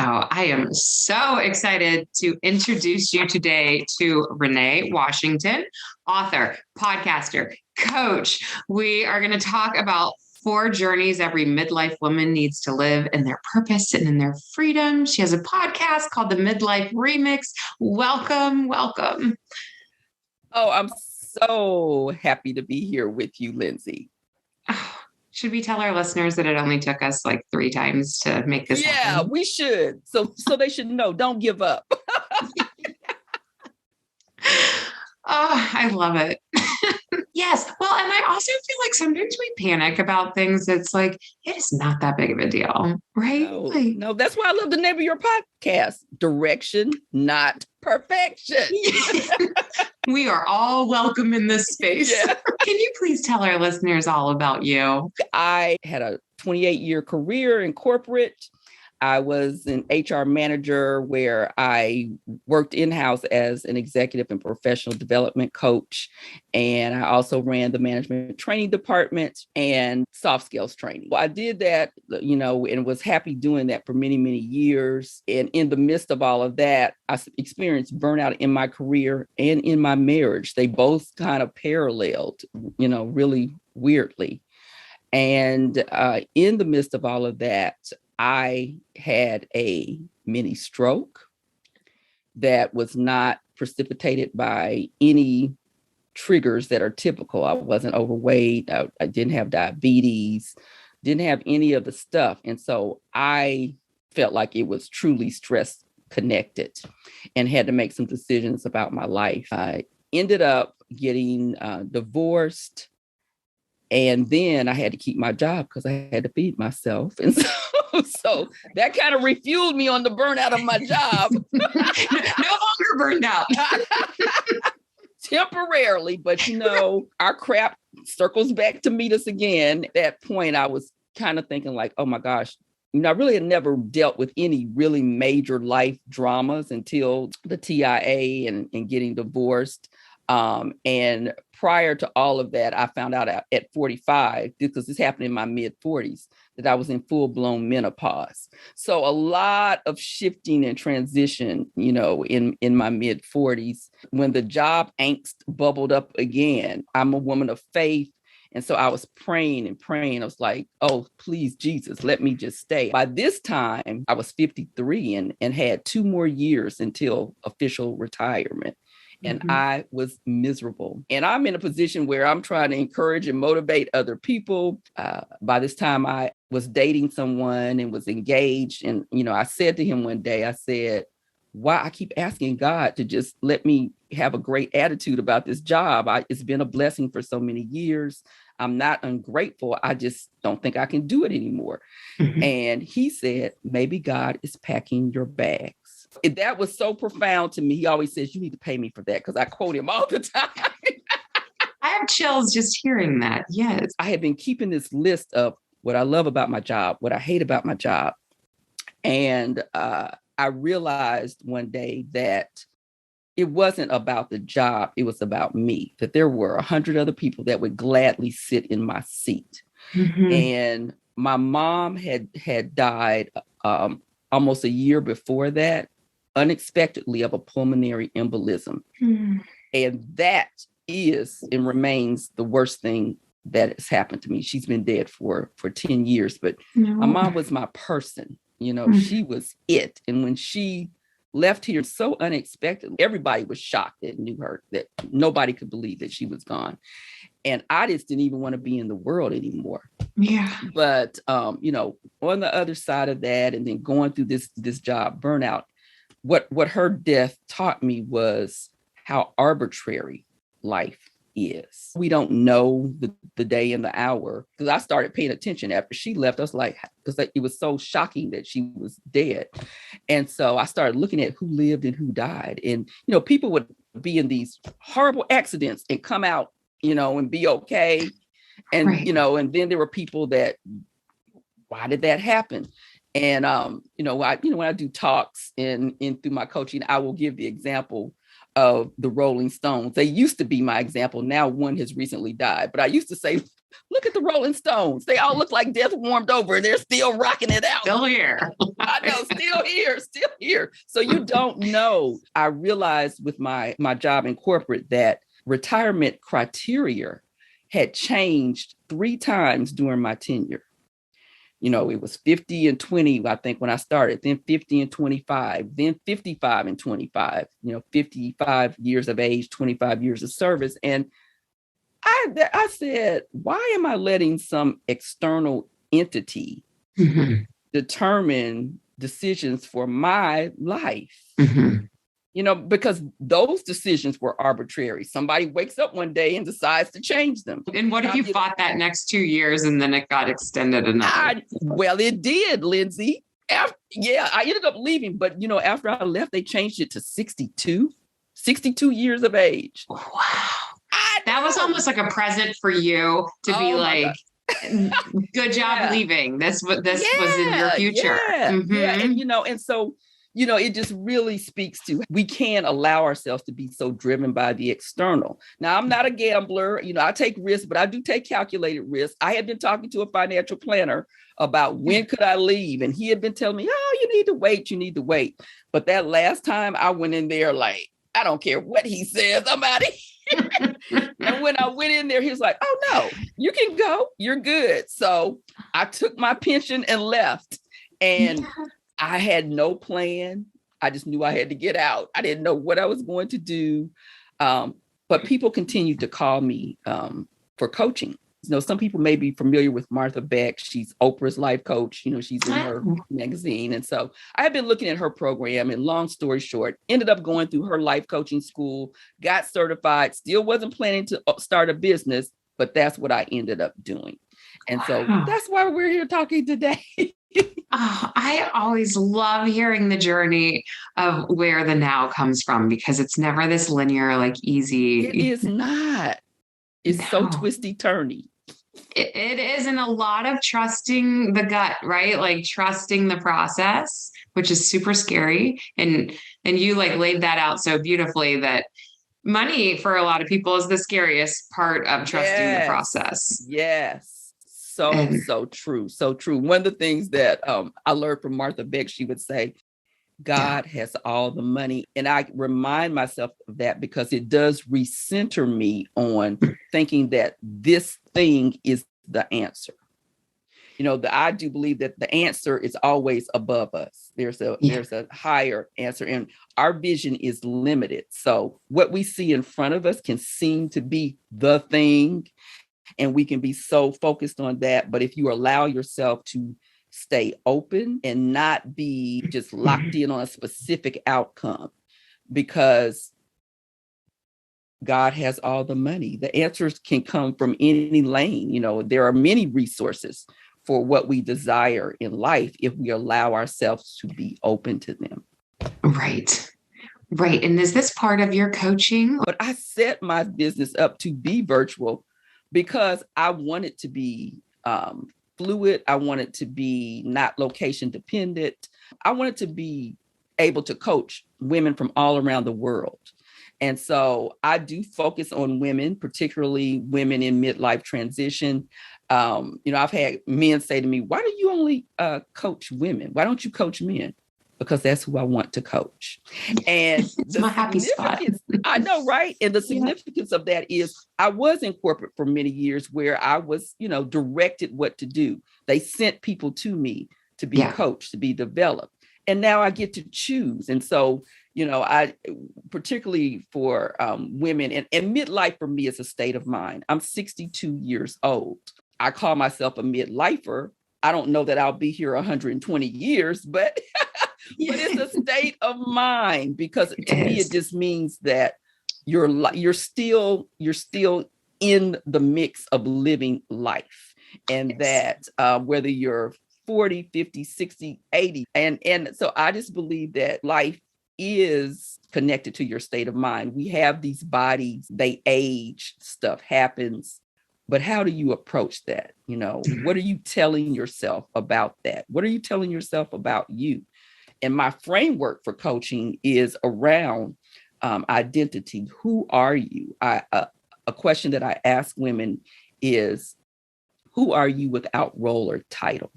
Oh, I am so excited to introduce you today to Rene Washington, author, podcaster, coach. We are going to talk about four journeys every midlife woman needs to live in their purpose and in their freedom. She has a podcast called the Midlife Remix. Welcome, welcome. Oh, I'm so happy to be here with you, Lindsay. Oh, should we tell our listeners that it only took us like 3 times to make this Yeah, happen? we should. So they should know. Don't give up. Oh, I love it. Yes. Well, and I also feel like sometimes we panic about things. It's like, it is not that big of a deal, right? No, Like, no, that's why I love the name of your podcast. Direction, not perfection. we are all welcome in this space. Yeah. Can you please tell our listeners all about you? I had a 28-year career in corporate. I was an HR manager where I worked in-house as an executive and professional development coach. And I also ran the management training department and soft skills training. Well, I did that, and was happy doing that for many, many years. And in the midst of all of that, I experienced burnout in my career and in my marriage. They both kind of paralleled, really weirdly. And in the midst of all of that, I had a mini stroke that was not precipitated by any triggers that are typical. I wasn't overweight. I didn't have diabetes, didn't have any of the stuff. And so I felt like it was truly stress connected and had to make some decisions about my life. I ended up getting divorced. And then I had to keep my job because I had to feed myself. And so that kind of refueled me on the burnout of my job. No longer burned out. Temporarily, but our crap circles back to meet us again. At that point, I was kind of thinking like, oh my gosh, I really had never dealt with any really major life dramas until the TIA and getting divorced. And prior to all of that, I found out at 45, because this happened in my mid 40s, that I was in full blown menopause. So a lot of shifting and transition, in my mid 40s. When the job angst bubbled up again, I'm a woman of faith. And so I was praying and praying. I was like, oh, please, Jesus, let me just stay. By this time, I was 53 and had 2 more years until official retirement. And I was miserable. And I'm in a position where I'm trying to encourage and motivate other people. By this time, I was dating someone and was engaged. And, I said to him one day, I said, why I keep asking God to just let me have a great attitude about this job. It's been a blessing for so many years. I'm not ungrateful. I just don't think I can do it anymore. And he said, maybe God is packing your bags. That was so profound to me. He always says, you need to pay me for that, because I quote him all the time. I have chills just hearing that. Yes. I had been keeping this list of what I love about my job, what I hate about my job. And I realized one day that it wasn't about the job. It was about me, that there were 100 other people that would gladly sit in my seat. And my mom had died almost a year before that, unexpectedly, of a pulmonary embolism. And that is and remains the worst thing that has happened to me. She's been dead for 10 years, but my mom was my person. She was it. And when she left here so unexpectedly, everybody was shocked that knew her, that nobody could believe that she was gone. And I just didn't even want to be in the world anymore. Yeah. But, on the other side of that, and then going through this job burnout, what her death taught me was how arbitrary life is. We don't know the day and the hour, because I started paying attention after she left. I was like, because it was so shocking that she was dead. And so I started looking at who lived and who died. And, people would be in these horrible accidents and come out, and be okay. And, Right. And then there were people that, why did that happen? And, when I do talks and through my coaching, I will give the example of the Rolling Stones. They used to be my example. Now one has recently died, but I used to say, look at the Rolling Stones. They all look like death warmed over and they're still rocking it out. Still here. I know, still here. So you don't know. I realized with my job in corporate that retirement criteria had changed 3 times during my tenure. It was 50 and 20, I think, when I started, then 50 and 25, then 55 and 25, 55 years of age, 25 years of service. And I said, why am I letting some external entity determine decisions for my life? Because those decisions were arbitrary. Somebody wakes up one day and decides to change them. And what if you fought that next 2 years and then it got extended another? Well, it did, Lindsay. I ended up leaving. But, after I left, they changed it to 62 years of age. Wow. That was almost like a present for you to be like, good job leaving. This was in your future. And so, it just really speaks to, we can't allow ourselves to be so driven by the external. Now, I'm not a gambler. I take risks, but I do take calculated risks. I had been talking to a financial planner about when could I leave? And he had been telling me, you need to wait. But that last time I went in there, like, I don't care what he says, I'm out of here. And when I went in there, he was like, oh no, you can go, you're good. So I took my pension and left. And I had no plan. I just knew I had to get out. I didn't know what I was going to do. But people continued to call me for coaching. Some people may be familiar with Martha Beck. She's Oprah's life coach. She's in her magazine. And so I had been looking at her program, and long story short, ended up going through her life coaching school, got certified, still wasn't planning to start a business, but that's what I ended up doing. And so that's why we're here talking today. I always love hearing the journey of where the now comes from, because it's never this linear, like easy. It is not. It's so twisty turny. It is. And a lot of trusting the gut, right? Like trusting the process, which is super scary. And you like laid that out so beautifully, that money for a lot of people is the scariest part of trusting the process. Yes. So true. So true. One of the things that I learned from Martha Beck, she would say, God has all the money. And I remind myself of that because it does recenter me on thinking that this thing is the answer. I do believe that the answer is always above us. There's a higher answer, and our vision is limited. So what we see in front of us can seem to be the thing, and we can be so focused on that. But if you allow yourself to stay open and not be just locked in on a specific outcome, because God has all the money. The answers can come from any lane. There are many resources for what we desire in life if we allow ourselves to be open to them. Right. And is this part of your coaching? But I set my business up to be virtual because I want it to be fluid. I want it to be not location dependent. I want it to be able to coach women from all around the world. And so I do focus on women, particularly women in midlife transition. I've had men say to me, why do you only coach women? Why don't you coach men? Because that's who I want to coach. And it's my happy spot. I know, right? And the significance of that is I was in corporate for many years where I was, directed what to do. They sent people to me to be coached, to be developed. And now I get to choose. And so, I particularly for women, and midlife for me is a state of mind. I'm 62 years old. I call myself a midlifer. I don't know that I'll be here 120 years, but it's a state of mind, because to me, it just means that you're still in the mix of living life, and that whether you're 40, 50, 60, 80. And so I just believe that life is connected to your state of mind. We have these bodies, they age, stuff happens. But how do you approach that? What are you telling yourself about that? What are you telling yourself about you? And my framework for coaching is around identity. Who are you? A question that I ask women is, who are you without role or title?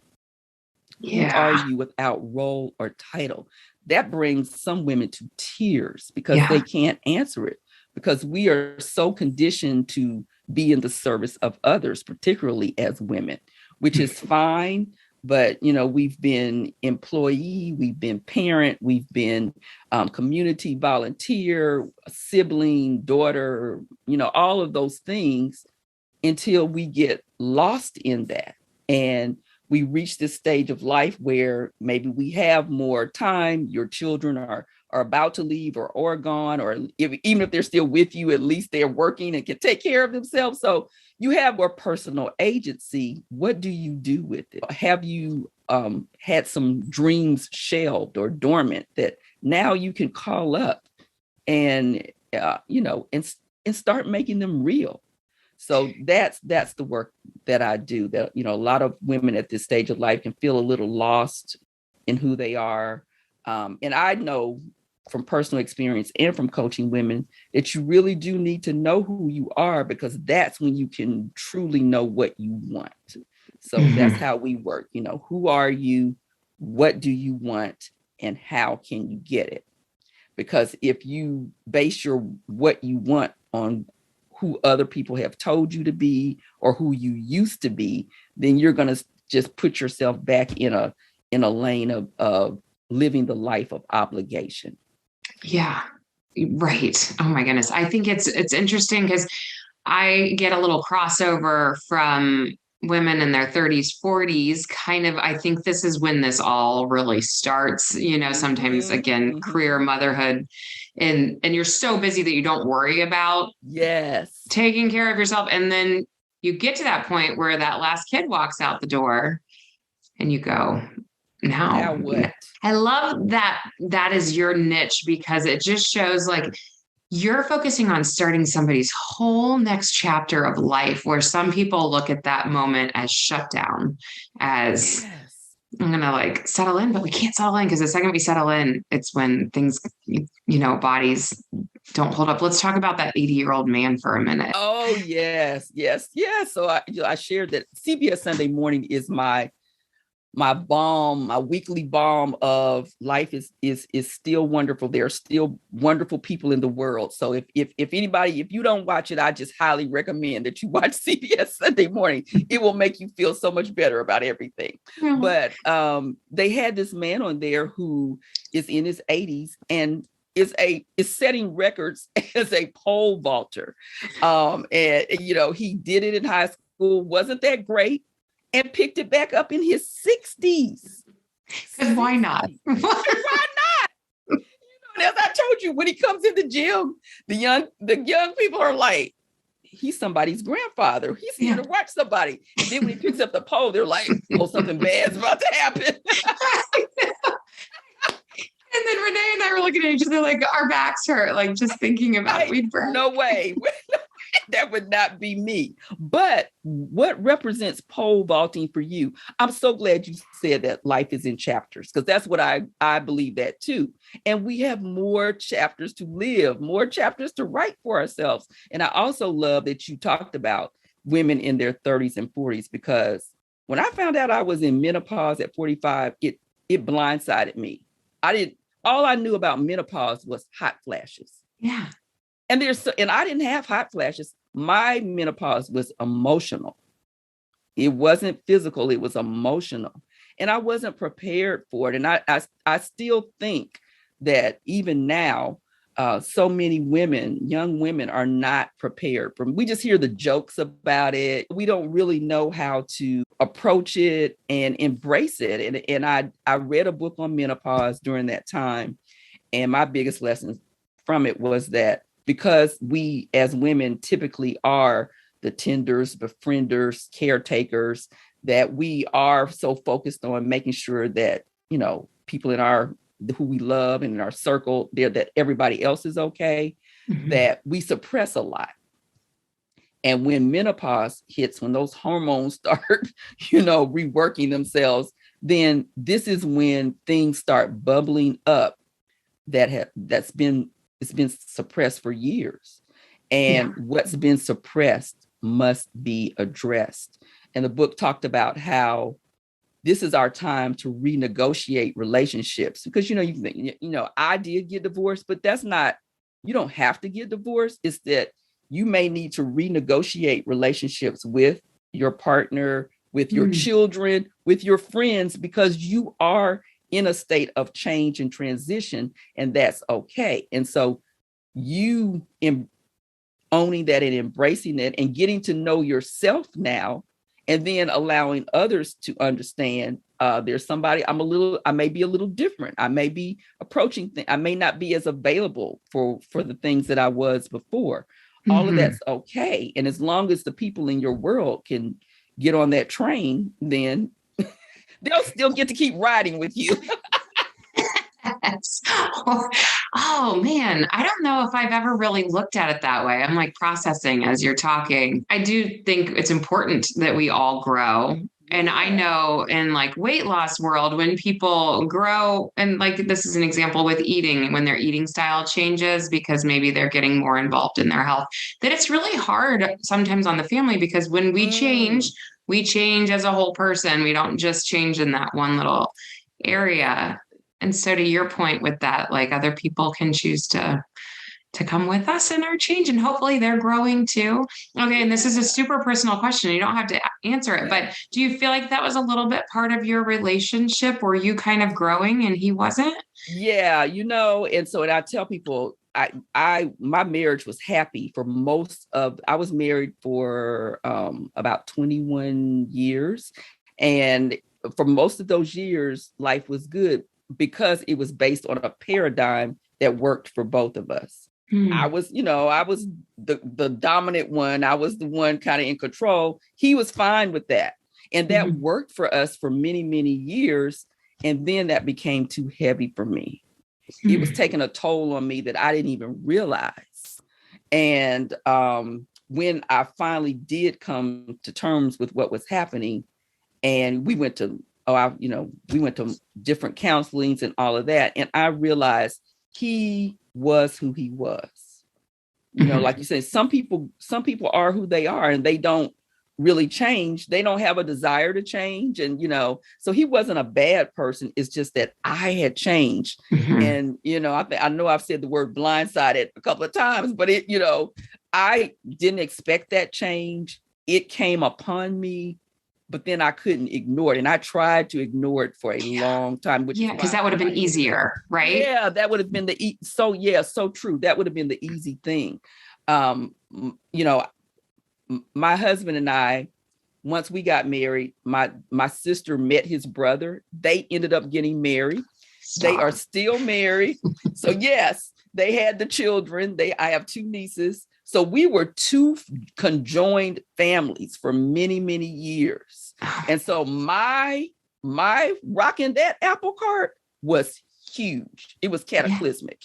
Yeah. Who are you without role or title? That brings some women to tears because they can't answer it, because we are so conditioned to be in the service of others, particularly as women, which is fine. But, we've been employee, we've been parent, we've been community volunteer, sibling, daughter, all of those things until we get lost in that. And we reach this stage of life where maybe we have more time. Your children are about to leave or gone, or even if they're still with you, at least they're working and can take care of themselves. So you have more personal agency. What do you do with it? Have you had some dreams shelved or dormant that now you can call up and start making them real? So that's the work that I do. That, a lot of women at this stage of life can feel a little lost in who they are. And I know from personal experience and from coaching women that you really do need to know who you are, because that's when you can truly know what you want. So that's how we work. Who are you? What do you want? And how can you get it? Because if you base your what you want on who other people have told you to be or who you used to be, then you're going to just put yourself back in a lane of living the life of obligation. Yeah, right. Oh my goodness. I think it's interesting because I get a little crossover from women in their 30s, 40s, kind of. I think this is when this all really starts, sometimes again, career, motherhood, and you're so busy that you don't worry about taking care of yourself. And then you get to that point where that last kid walks out the door and you go, now what? I love that is your niche, because it just shows like you're focusing on starting somebody's whole next chapter of life, where some people look at that moment as shutdown, as I'm going to settle in, but we can't settle in, because the second we settle in, it's when things, bodies don't hold up. Let's talk about that 80-year-old man for a minute. Oh, yes. So I shared that CBS Sunday Morning is my balm, my weekly balm of life is still wonderful. There are still wonderful people in the world. So if you don't watch it, I just highly recommend that you watch CBS Sunday Morning. It will make you feel so much better about everything. Mm-hmm. But they had this man on there who is in his 80s and is setting records as a pole vaulter. And he did it in high school, wasn't that great, and picked it back up in his 60s. Because why not? Why not? As I told you, when he comes in the gym, the young people are like, he's somebody's grandfather. He's here to watch somebody. And then when he picks up the pole, they're like, oh, something bad's about to happen. And then Renee and I were looking at each other like our backs hurt, like just thinking about it. No way. That would not be me. But what represents pole vaulting for you? I'm so glad you said that life is in chapters, because that's what I believe that too. And we have more chapters to live, more chapters to write for ourselves. And I also love that you talked about women in their 30s and 40s, because when I found out I was in menopause at 45, it blindsided me. All I knew about menopause was hot flashes. Yeah. And I didn't have hot flashes. My menopause was emotional. It wasn't physical. It was emotional. And I wasn't prepared for it. And I still think that even now, so many young women are not prepared. We just hear the jokes about it. We don't really know how to approach it and embrace it. And I read a book on menopause during that time. And my biggest lesson from it was that because we as women typically are the tenders, befrienders, caretakers, that we are so focused on making sure that, people who we love and in our circle there, that everybody else is okay, that we suppress a lot. And when menopause hits, when those hormones start, reworking themselves, then this is when things start bubbling up that's been it's been suppressed for years. And what's been suppressed must be addressed. And the book talked about how this is our time to renegotiate relationships, because, I did get divorced, but that's not, you don't have to get divorced. It's that you may need to renegotiate relationships with your partner, with your children, with your friends, because you are in a state of change and transition, and that's okay. And so you owning that and embracing it and getting to know yourself now, and then allowing others to understand there's somebody, I may be a little different. I may be approaching things. I may not be as available for the things that I was before. All of that's okay. And as long as the people in your world can get on that train, then they'll still get to keep riding with you. Oh man, I don't know if I've ever really looked at it that way. I'm like processing as you're talking. I do think it's important that we all grow. And I know in like weight loss world, when people grow, and like this is an example with eating, when their eating style changes because maybe they're getting more involved in their health, that it's really hard sometimes on the family, because when we change as a whole person. We don't just change in that one little area. And so to your point with that, like other people can choose to come with us in our change, and hopefully they're growing too. Okay. And this is a super personal question. You don't have to answer it, but do you feel like that was a little bit part of your relationship? Were you kind of growing and he wasn't? Yeah. And I tell people, my marriage was happy for I was married for about 21 years. And for most of those years, life was good, because it was based on a paradigm that worked for both of us. I was the dominant one. I was the one kind of in control. He was fine with that. And that worked for us for many, many years. And then that became too heavy for me. It was taking a toll on me that I didn't even realize. And when I finally did come to terms with what was happening, and we went to different counselings and all of that. And I realized he was who he was. Like you said, some people are who they are, and they don't really change. They don't have a desire to change. And, so he wasn't a bad person. It's just that I had changed. And, I know I've said the word blindsided a couple of times, but I didn't expect that change. It came upon me, but then I couldn't ignore it. And I tried to ignore it for a long time. Because that would have been easier, right? Yeah, that would have been so true. That would have been the easy thing. My husband and I, once we got married, my sister met his brother. They ended up getting married. They are still married. So yes, they had the children. I have 2 nieces. So we were 2 conjoined families for many, many years. And so my rocking that apple cart was huge. It was cataclysmic.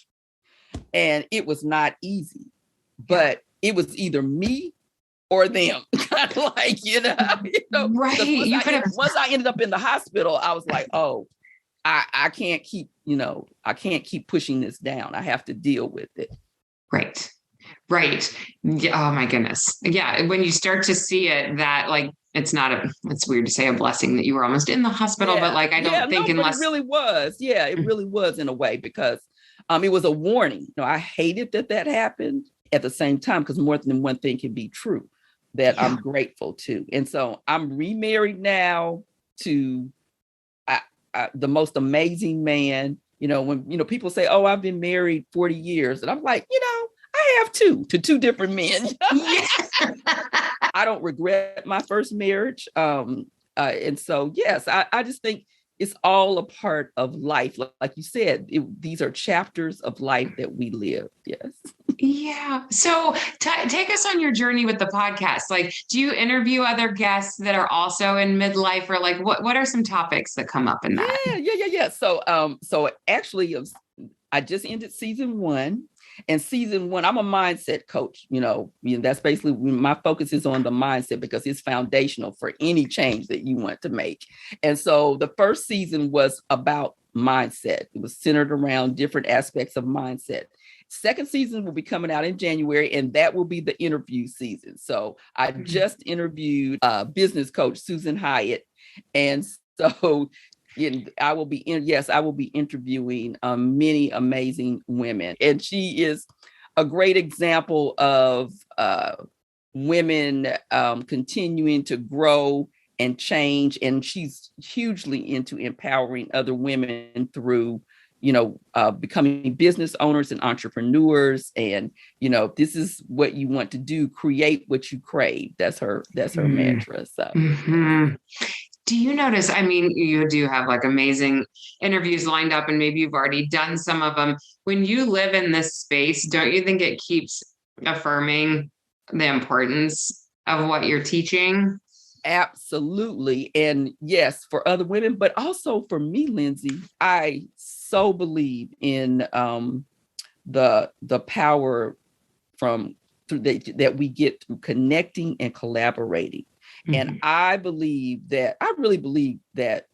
And it was not easy, but it was either me or them. Kind of like, right. Once I ended up in the hospital, I was like, oh, I can't keep pushing this down. I have to deal with it. Right. Yeah. Oh my goodness. Yeah. When you start to see it, that like, it's weird to say a blessing that you were almost in the hospital, but like, I don't think unless it really was. Yeah, it really was in a way, because it was a warning. I hated that happened. At the same time, because more than one thing can be true, that I'm grateful to. And so I'm remarried now to the most amazing man. When, people say, oh, I've been married 40 years. And I'm like, I have to 2 different men. I don't regret my first marriage. And so, yes, I just think it's all a part of life. Like you said, these are chapters of life that we live. Yes. Yeah. So take us on your journey with the podcast. Like, do you interview other guests that are also in midlife, or like, what are some topics that come up in that? Yeah. So actually, I just ended season 1. And season 1, I'm a mindset coach. That's basically my focus is on the mindset, because it's foundational for any change that you want to make. And so the first season was about mindset. It was centered around different aspects of mindset. Second season will be coming out in January, and that will be the interview season. So I just interviewed business coach Susan Hyatt, and so I will be interviewing many amazing women, and she is a great example of women continuing to grow and change, and she's hugely into empowering other women through becoming business owners and entrepreneurs. And, this is what you want to do, create what you crave. That's her mantra. So, Do you notice, I mean, you do have like amazing interviews lined up, and maybe you've already done some of them. When you live in this space, don't you think it keeps affirming the importance of what you're teaching? Absolutely. And yes, for other women, but also for me, Lindsay, I so believe in the power that we get through connecting and collaborating. Mm-hmm. And I really believe that,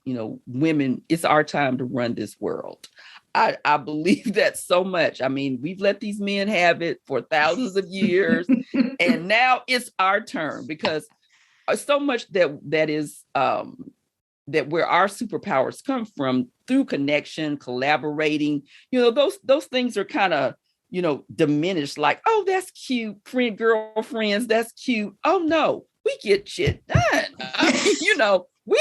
women, it's our time to run this world. I believe that so much. I mean, we've let these men have it for thousands of years, and now it's our turn, because so much that is that where our superpowers come from through connection, collaborating, those things are kind of, diminished, like, oh, that's cute, girlfriends, that's cute. Oh no, we get shit done. We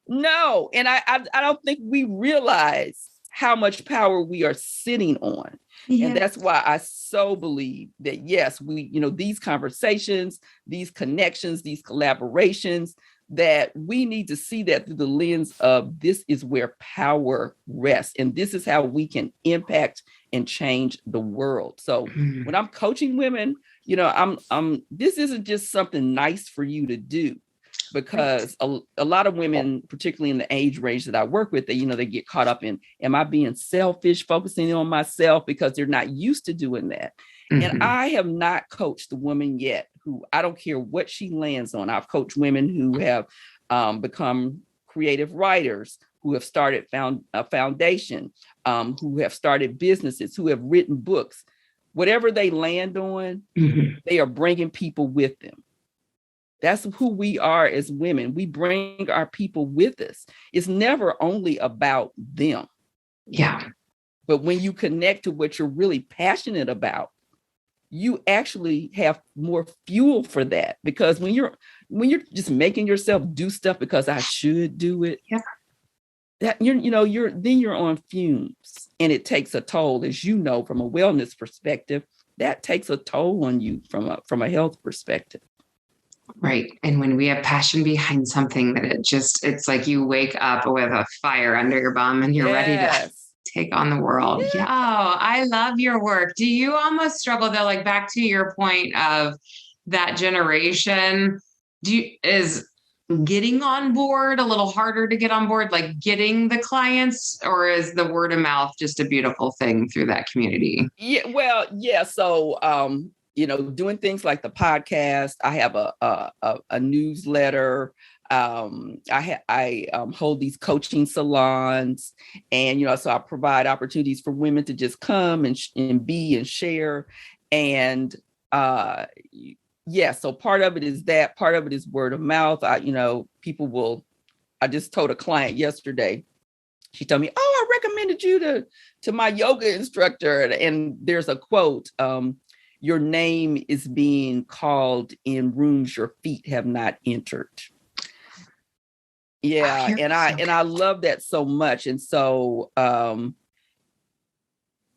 no. And I don't think we realize how much power we are sitting on. Yes. And that's why I so believe that, yes, we, these conversations, these connections, these collaborations, that we need to see that through the lens of this is where power rests. And this is how we can impact and change the world. So when I'm coaching women, this isn't just something nice for you to do, because a lot of women, particularly in the age range that I work with, they get caught up in, am I being selfish, focusing on myself, because they're not used to doing that. Mm-hmm. And I have not coached a woman yet who, I don't care what she lands on. I've coached women who have become creative writers, who have started a foundation, who have started businesses, who have written books. Whatever they land on, mm-hmm. they are bringing people with them. That's who we are as women. We bring our people with us. It's never only about them. Yeah. But when you connect to what you're really passionate about, you actually have more fuel for that. Because when you're just making yourself do stuff because I should do it, yeah, that you're on fumes, and it takes a toll, as you know, from a wellness perspective. That takes a toll on you from a health perspective. Right. And when we have passion behind something, that it's like you wake up with a fire under your bum and you're ready to take on the world. Yeah. Oh, I love your work. Do you almost struggle though, like back to your point of that generation, is getting on board a little harder to get on board, like getting the clients, or is the word of mouth just a beautiful thing through that community? Yeah. Well, yeah. So, doing things like the podcast, I have a newsletter. I hold these coaching salons, and, so I provide opportunities for women to just come and be and share. And, so part of it is that, part of it is word of mouth. I just told a client yesterday, she told me, oh, I recommended you to my yoga instructor. And there's a quote, your name is being called in rooms your feet have not entered. Yeah. And I love that so much. And so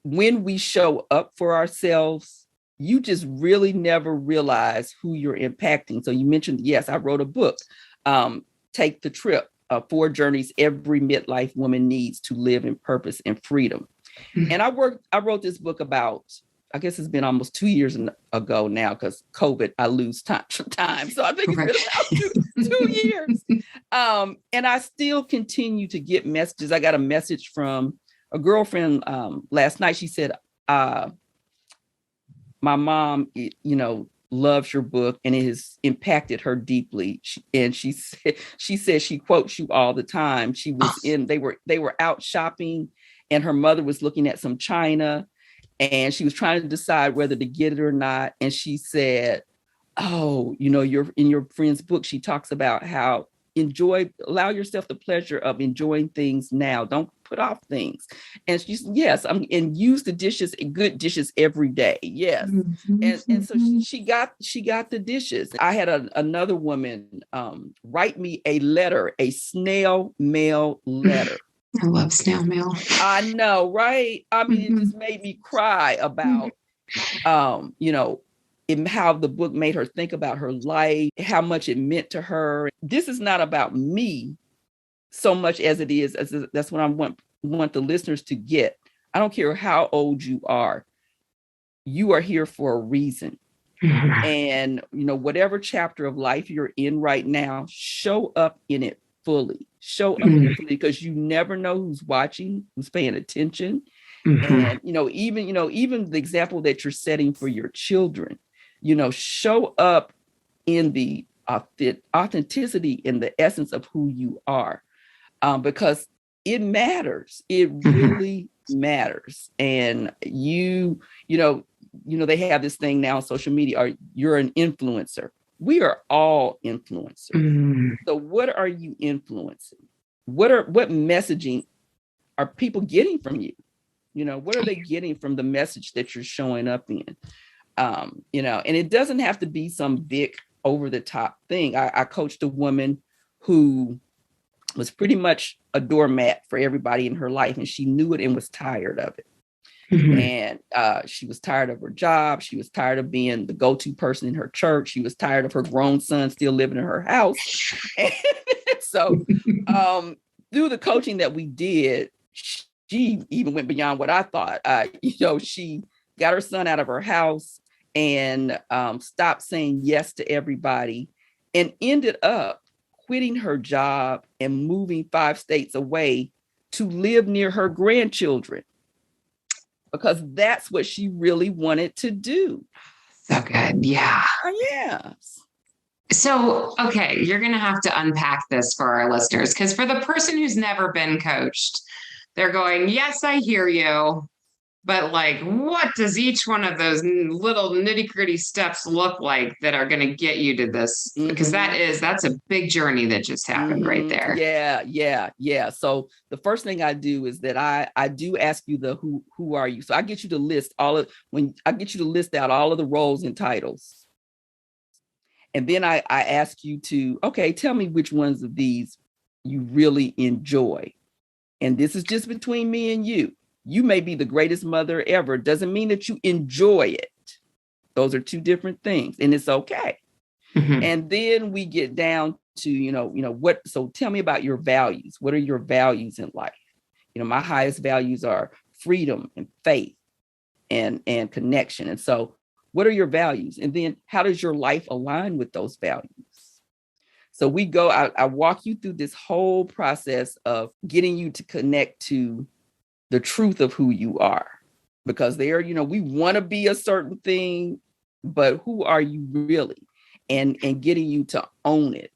when we show up for ourselves, you just really never realize who you're impacting. So you mentioned, yes, I wrote a book, Take the Trip, 4 journeys every midlife woman needs to live in purpose and freedom. Mm-hmm. And I wrote this book about, I guess it's been almost 2 years ago now, because COVID, I lose time. So I think it's been about 2 years. And I still continue to get messages. I got a message from a girlfriend last night. She said, my mom, loves your book and it has impacted her deeply. She says she quotes you all the time. They were out shopping and her mother was looking at some china and she was trying to decide whether to get it or not. And she said, oh, you're in your friend's book. She talks about how allow yourself the pleasure of enjoying things now. Don't put off things. And she said, yes, and use the dishes, good dishes every day. Yes. And so she got the dishes. I had another woman write me a letter, a snail mail letter. I love snail mail. I know, right? I mean, it just made me cry about, how the book made her think about her life, how much it meant to her. This is not about me so much as it is, that's what I want the listeners to get. I don't care how old you are here for a reason. And, whatever chapter of life you're in right now, show up in it fully. Show up in it fully, because you never know who's watching, who's paying attention. And, even the example that you're setting for your children, show up in the authenticity, in the essence of who you are, because it matters. It really matters. And they have this thing now on social media, or you're an influencer. We are all influencers. So what are you influencing? What messaging are people getting from you? What are they getting from the message that you're showing up in? And it doesn't have to be some big over the top thing. I coached a woman who was pretty much a doormat for everybody in her life, and she knew it and was tired of it. And she was tired of her job. She was tired of being the go-to person in her church. She was tired of her grown son still living in her house. And so through the coaching that we did, she even went beyond what I thought. She got her son out of her house and stopped saying yes to everybody, and ended up quitting her job and moving 5 states away to live near her grandchildren, because that's what she really wanted to do. So good. Yeah. Yes. So, okay, you're going to have to unpack this for our listeners, because for the person who's never been coached, they're going, yes, I hear you. But like, what does each one of those little nitty gritty steps look like that are going to get you to this? Because that's a big journey that just happened right there. Yeah. So the first thing I do is that I do ask you who are you? So I get you to list list out all of the roles and titles. And then I ask you to, okay, tell me which ones of these you really enjoy. And this is just between me and you. You may be the greatest mother ever. Doesn't mean that you enjoy it. Those are 2 different things, and it's okay. And then we get down to, so tell me about your values. What are your values in life? My highest values are freedom and faith and connection. And so what are your values? And then how does your life align with those values? So I walk you through this whole process of getting you to connect to the truth of who you are, because we want to be a certain thing, but who are you really? And getting you to own it.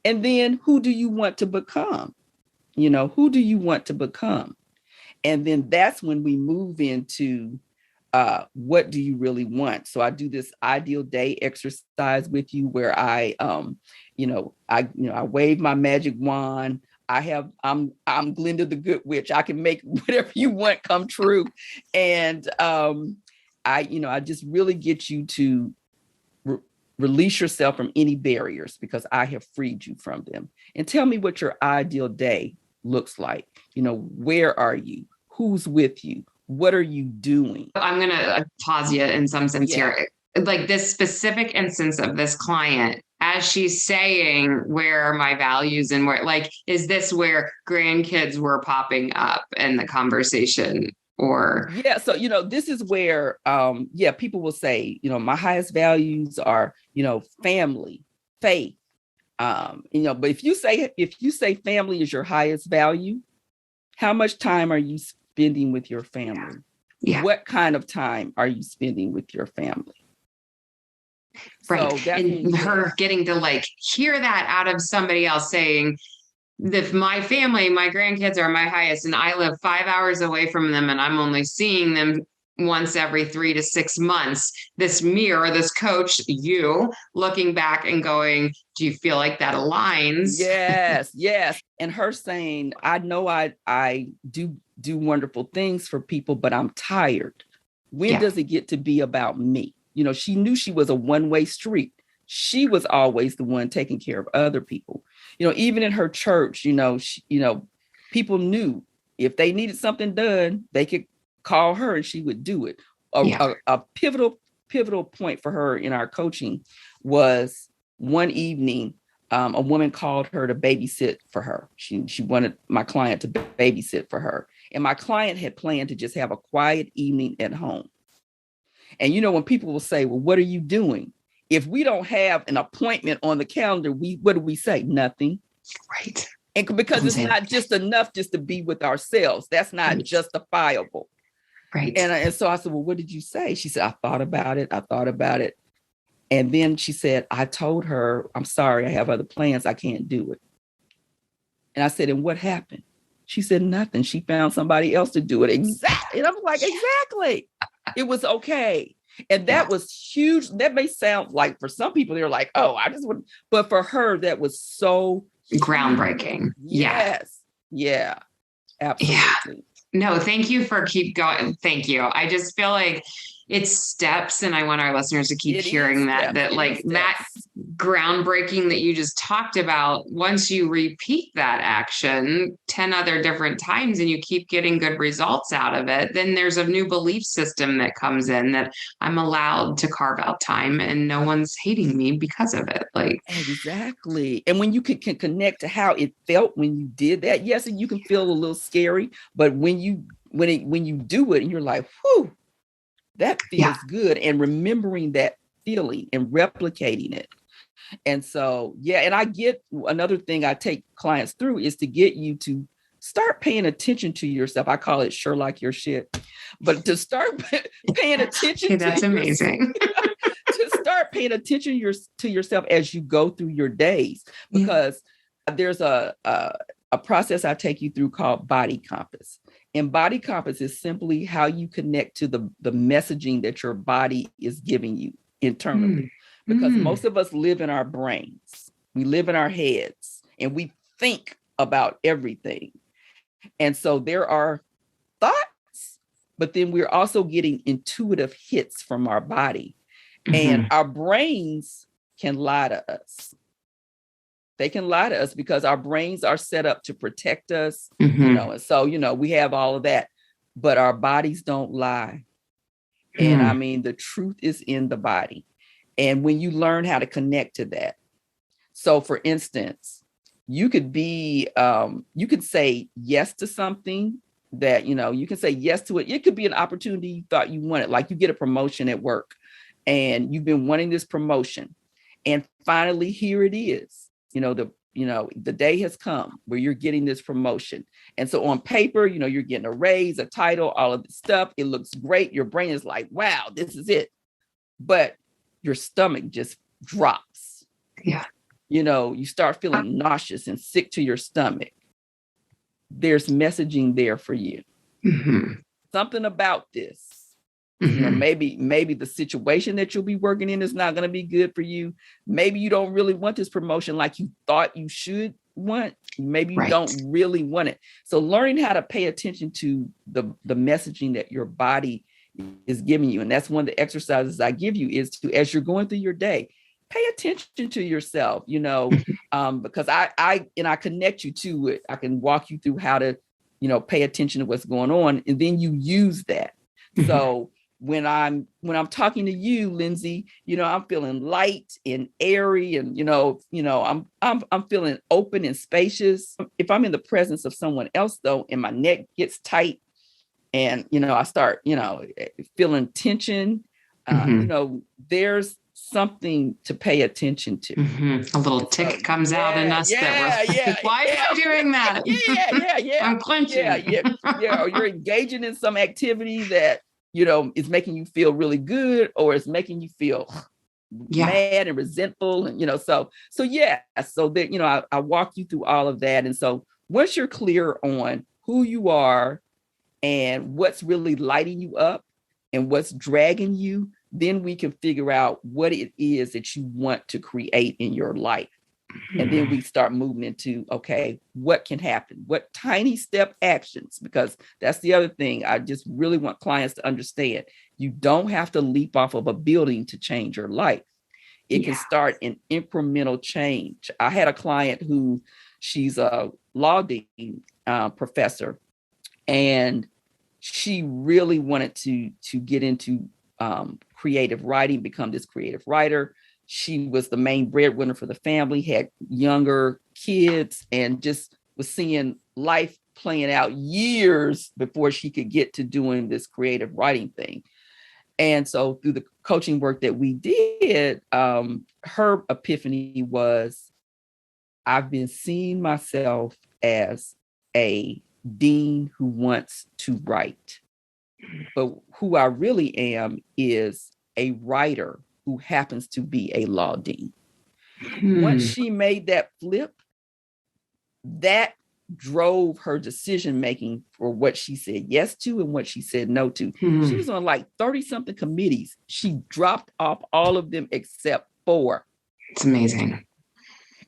And then who do you want to become? Who do you want to become? And then that's when we move into what do you really want? So I do this ideal day exercise with you where I wave my magic wand. I'm Glinda the Good Witch. I can make whatever you want come true. And I just really get you to release yourself from any barriers, because I have freed you from them. And tell me what your ideal day looks like. Where are you? Who's with you? What are you doing? I'm going to pause you in some sense here. Like this specific instance of this client, as she's saying, where are my values and where, like, is this where grandkids were popping up in the conversation? Or so this is where people will say, my highest values are family, faith, but if you say family is your highest value, how much time are you spending with your family? What kind of time are you spending with your family? Right. So that's And her getting to like hear that out of somebody else saying, if my family, my grandkids are my highest, and I live 5 hours away from them, and I'm only seeing them once every 3 to 6 months, this mirror, this coach, you looking back and going, do you feel like that aligns? Yes, yes. And her saying, I know I do wonderful things for people, but I'm tired. When does it get to be about me? You know, she knew she was a one-way street. She was always the one taking care of other people. You know, even in her church, people knew if they needed something done, they could call her and she would do it. A pivotal point for her in our coaching was one evening, a woman called her to babysit for her. She wanted my client to babysit for her. And my client had planned to just have a quiet evening at home. And, you know, when people will say, well, what are you doing? If we don't have an appointment on the calendar, what do we say? Nothing. Right. And because it's not just enough just to be with ourselves. That's not justifiable. Right. And so I said, well, what did you say? She said, I thought about it. And then she said, I told her, I'm sorry, I have other plans. I can't do it. And I said, and what happened? She said, nothing. She found somebody else to do it. Exactly. And I'm like, exactly. It was okay. And that was huge. That may sound like for some people, they're like, oh, I just wouldn't. But for her, that was so groundbreaking. Yes. Yeah. Absolutely. Yeah. No, thank you for keep going. Thank you. I just feel like it's steps, and I want our listeners to keep hearing that groundbreaking that you just talked about. Once you repeat that action 10 other different times and you keep getting good results out of it, then there's a new belief system that comes in that I'm allowed to carve out time and no one's hating me because of it. Like, exactly. And when you can connect to how it felt when you did that, yes, and you can feel a little scary, but when you do it and you're like, whew, that feels good. And remembering that feeling and replicating it. And so, and I get another thing I take clients through is to get you to start paying attention to yourself. I call it Sherlock your shit, but to start paying attention that's amazing. To start paying attention to yourself as you go through your days, because there's a process I take you through called body compass. And body compass is simply how you connect to the messaging that your body is giving you internally. Because most of us live in our brains. We live in our heads and we think about everything. And so there are thoughts, but then we're also getting intuitive hits from our body. And our brains can lie to us. They can lie to us because our brains are set up to protect us, and so, we have all of that, but our bodies don't lie. And I mean, the truth is in the body. And when you learn how to connect to that. So for instance, you could say yes to something that, you can say yes to it. It could be an opportunity you thought you wanted, like you get a promotion at work and you've been wanting this promotion and finally here it is. The day has come where you're getting this promotion. And so on paper, you're getting a raise, a title, all of this stuff. It looks great. Your brain is like, wow, this is it. But your stomach just drops. Yeah. You start feeling nauseous and sick to your stomach. There's messaging there for you. Something about this. Maybe the situation that you'll be working in is not going to be good for you. Maybe you don't really want this promotion like you thought you should want. Maybe you don't really want it. So learning how to pay attention to the messaging that your body is giving you. And that's one of the exercises I give you is to, as you're going through your day, pay attention to yourself, because I connect you to it. I can walk you through how to, pay attention to what's going on. And then you use that. So when I'm talking to you, Lindsay, I'm feeling light and airy and, I'm feeling open and spacious. If I'm in the presence of someone else though, and my neck gets tight and, I start, feeling tension, there's something to pay attention to. A little tick comes out in us that we're why am I doing that? I'm clenching. Or you're engaging in some activity that, is making you feel really good or it's making you feel Yeah. mad and resentful. And, so yeah. So that, I walk you through all of that. And so once you're clear on who you are and what's really lighting you up and what's dragging you, then we can figure out what it is that you want to create in your life. And then we start moving into, okay, what can happen? What tiny step actions? Because that's the other thing. I just really want clients to understand. You don't have to leap off of a building to change your life. It can start in incremental change. I had a client who she's a law dean professor, and she really wanted to get into creative writing, become this creative writer. She was the main breadwinner for the family, had younger kids, and just was seeing life playing out years before she could get to doing this creative writing thing. And so through the coaching work that we did, her epiphany was, I've been seeing myself as a dean who wants to write. But who I really am is a writer who happens to be a law dean. Once she made that flip, that drove her decision making for what she said yes to and what she said no to. She was on like 30 something committees. She dropped off all of them except 4. It's amazing.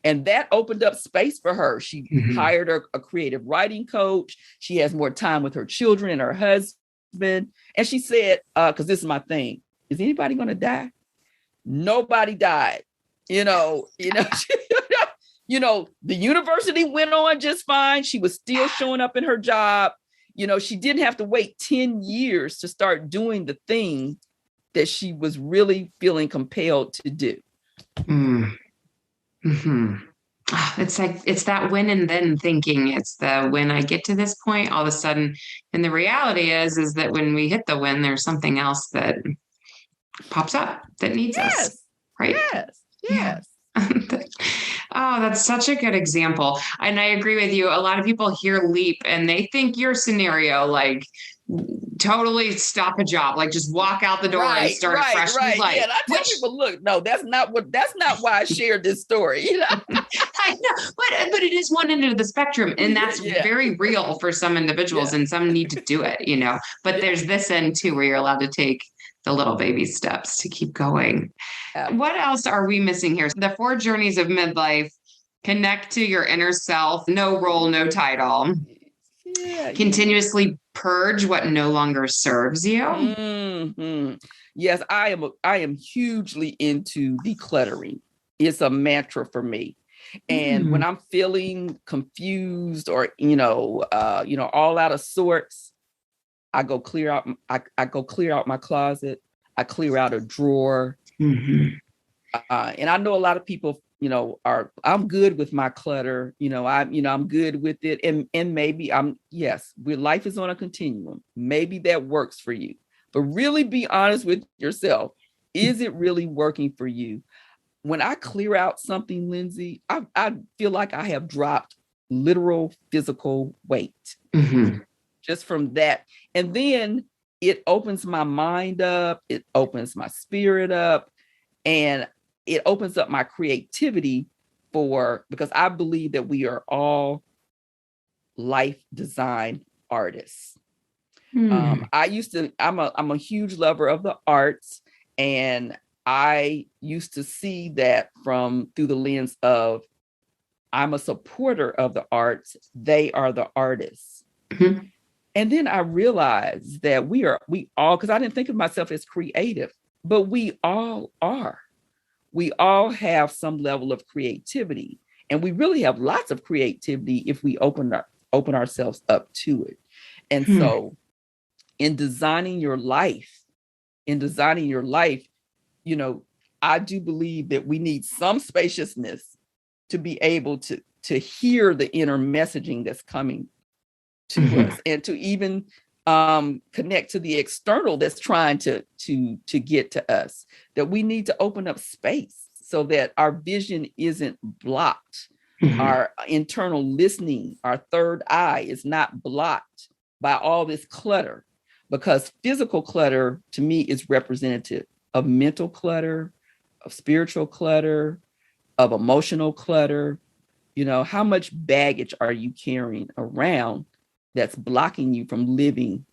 And that opened up space for her. She hired a creative writing coach. She has more time with her children and her husband. And she said, because this is my thing, is anybody going to die? Nobody died. The university went on just fine. She was still showing up in her job. She didn't have to wait 10 years to start doing the thing that she was really feeling compelled to do. It's like, it's that when and then thinking. It's the, when I get to this point, all of a sudden, and the reality is that when we hit the when, there's something else that pops up that needs us. Right? Yes. Oh, that's such a good example. And I agree with you. A lot of people hear leap and they think your scenario, like totally stop a job, like just walk out the door and start a fresh life. Yeah, and I tell people, look, no, that's not why I shared this story. I know, but it is one end of the spectrum, and that's very real for some individuals, and some need to do it, but there's this end too, where you're allowed to take the little baby steps to keep going. What else are we missing here? The 4 journeys of midlife: connect to your inner self, no role, no title. Continuously purge what no longer serves you. Yes, I am hugely into decluttering. It's a mantra for me. And when I'm feeling confused or all out of sorts, I go clear out. I go clear out my closet. I clear out a drawer. And I know a lot of people, I'm good with my clutter. I'm good with it. And maybe life is on a continuum. Maybe that works for you, but really be honest with yourself. Is it really working for you? When I clear out something, Lindsay, I feel like I have dropped literal physical weight just from that. And then it opens my mind up. It opens my spirit up, and it opens up my creativity because I believe that we are all life design artists. I'm a huge lover of the arts, and I used to see that through the lens of, I'm a supporter of the arts. They are the artists. And then I realized that we all, because I didn't think of myself as creative, but we all are. We all have some level of creativity, and we really have lots of creativity if we open ourselves up to it. And so in designing your life, I do believe that we need some spaciousness to be able to hear the inner messaging that's coming to us, and to even connect to the external that's trying to get to us. That we need to open up space so that our vision isn't blocked. Our internal listening, our third eye, is not blocked by all this clutter, because physical clutter to me is representative of mental clutter, of spiritual clutter, of emotional clutter. How much baggage are you carrying around that's blocking you from living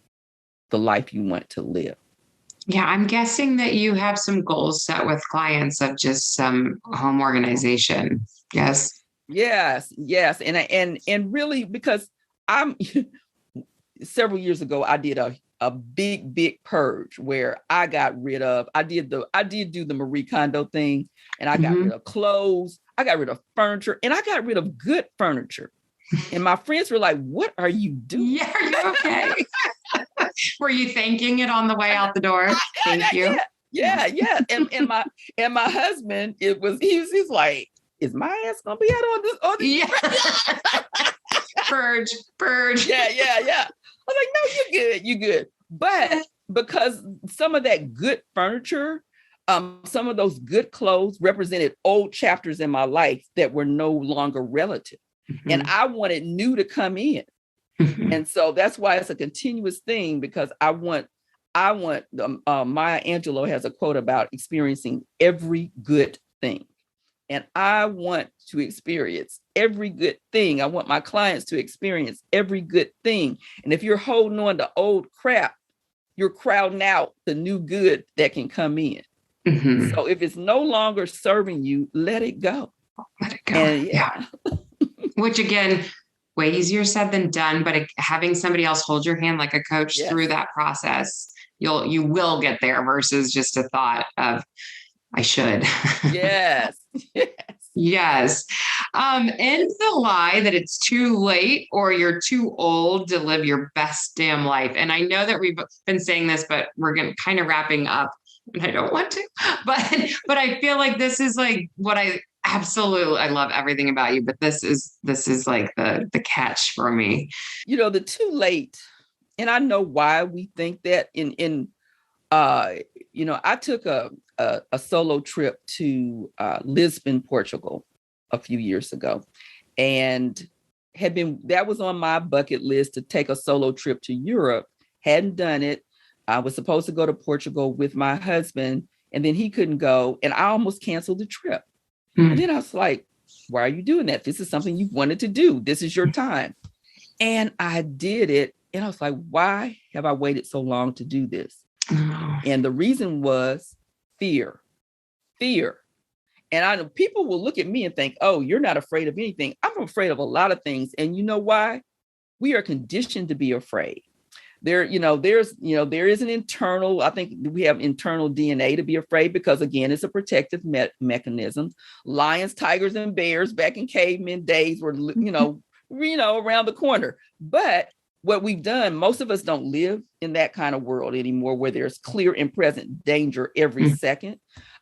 the life you want to live? Yeah, I'm guessing that you have some goals set with clients of just some home organization. Yes. Yes. And really, because I'm several years ago, I did a big purge where I did do the Marie Kondo thing, and I got rid of clothes, I got rid of furniture, and I got rid of good furniture. And my friends were like, "What are you doing? Yeah, are you okay?" Were you thanking it on the way out the door? Thank you. Yeah. And my husband, he's like, "Is my ass gonna be out on this?" Yeah. Purge. Yeah. I was like, "No, you're good. But because some of that good furniture, some of those good clothes represented old chapters in my life that were no longer relative. Mm-hmm. And I wanted new to come in. Mm-hmm. And so that's why it's a continuous thing, because I want Maya Angelou has a quote about experiencing every good thing. And I want to experience every good thing. I want my clients to experience every good thing. And if you're holding on to old crap, you're crowding out the new good that can come in. Mm-hmm. So if it's no longer serving you, let it go. Let it go. And yeah. Which again, way easier said than done, but having somebody else hold your hand like a coach through that process, you will get there versus just a thought of, I should. Yes. Yes. And the lie that it's too late or you're too old to live your best damn life. And I know that we've been saying this, but we're kind of wrapping up, and I don't want to, but I feel like this is like what I love everything about you, but this is like the catch for me. The too late. And I know why we think that I took a solo trip to Lisbon, Portugal a few years ago, and that was on my bucket list to take a solo trip to Europe. Hadn't done it. I was supposed to go to Portugal with my husband, and then he couldn't go, and I almost canceled the trip. And then I was like, why are you doing that? This is something you wanted to do. This is your time. And I did it. And I was like, why have I waited so long to do this? And the reason was fear. And I know people will look at me and think, oh, you're not afraid of anything. I'm afraid of a lot of things. And you know why? We are conditioned to be afraid. There is an internal, I think we have internal DNA to be afraid, because again, it's a protective mechanism. Lions, tigers, and bears back in caveman days were, around the corner. But what we've done, most of us don't live in that kind of world anymore, where there's clear and present danger every second.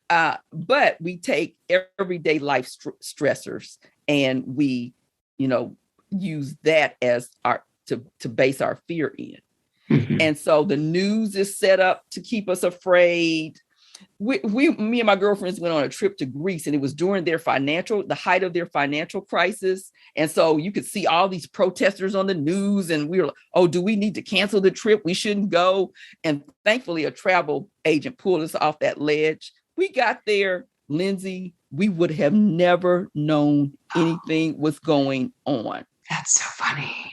But we take everyday life stressors and we, use that as to base our fear in. Mm-hmm. And so the news is set up to keep us afraid. Me and my girlfriends went on a trip to Greece, and it was during the height of their financial crisis. And so you could see all these protesters on the news, and we were like, oh, do we need to cancel the trip? We shouldn't go. And thankfully, a travel agent pulled us off that ledge. We got there, Lindsay, we would have never known anything was going on. That's so funny.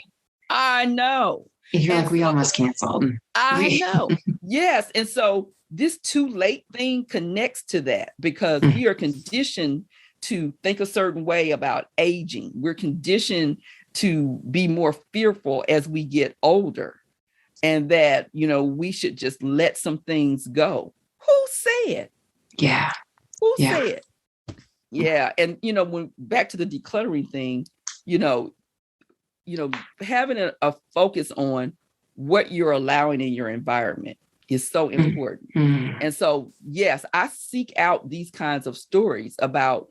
I know. You're like, we almost canceled. I know. Yes. And so this too late thing connects to that, because we are conditioned to think a certain way about aging. We're conditioned to be more fearful as we get older, and that, we should just let some things go. Who said? Yeah. Who said? Yeah. And, when back to the decluttering thing, having a focus on what you're allowing in your environment is so important. Mm-hmm. And so, yes, I seek out these kinds of stories about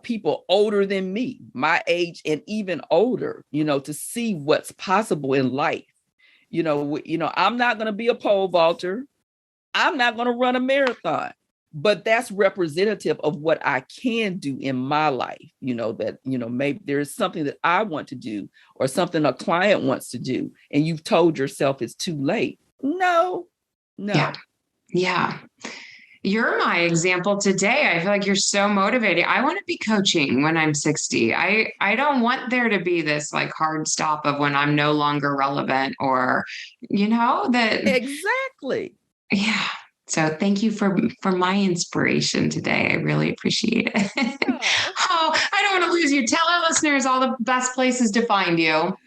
people older than me, my age and even older, to see what's possible in life. I'm not going to be a pole vaulter. I'm not going to run a marathon. But that's representative of what I can do in my life, maybe there's something that I want to do or something a client wants to do. And you've told yourself it's too late. No. Yeah. You're my example today. I feel like you're so motivated. I want to be coaching when I'm 60. I don't want there to be this like hard stop of when I'm no longer relevant or, that. Exactly. Yeah. So thank you for my inspiration today. I really appreciate it. I don't want to lose you. Tell our listeners all the best places to find you.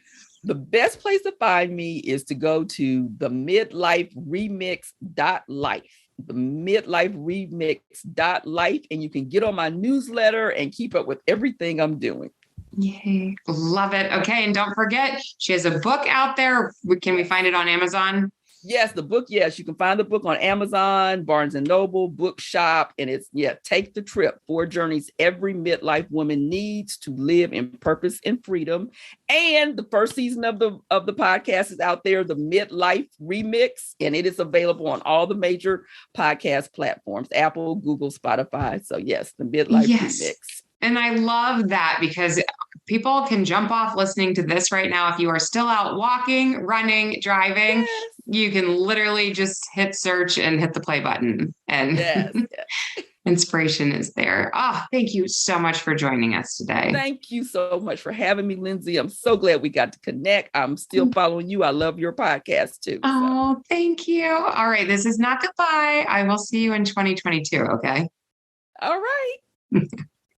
The best place to find me is to go to the midliferemix.life. The midliferemix.life, and you can get on my newsletter and keep up with everything I'm doing. Yay. Love it. Okay. And don't forget, she has a book out there. Can we find it on Amazon? Yes, the book. Yes, you can find the book on Amazon, Barnes and Noble, Bookshop, and it's Take the Trip: 4 Journeys Every Midlife Woman Needs to Live in Purpose and Freedom. And the first season of the podcast is out there, the Midlife Remix, and it is available on all the major podcast platforms: Apple, Google, Spotify. So yes, the Midlife Remix. And I love that because people can jump off listening to this right now. If you are still out walking, running, driving, you can literally just hit search and hit the play button. And inspiration is there. Oh, thank you so much for joining us today. Thank you so much for having me, Lindsay. I'm so glad we got to connect. I'm still following you. I love your podcast too. Oh, thank you. All right. This is not goodbye. I will see you in 2022. Okay. All right.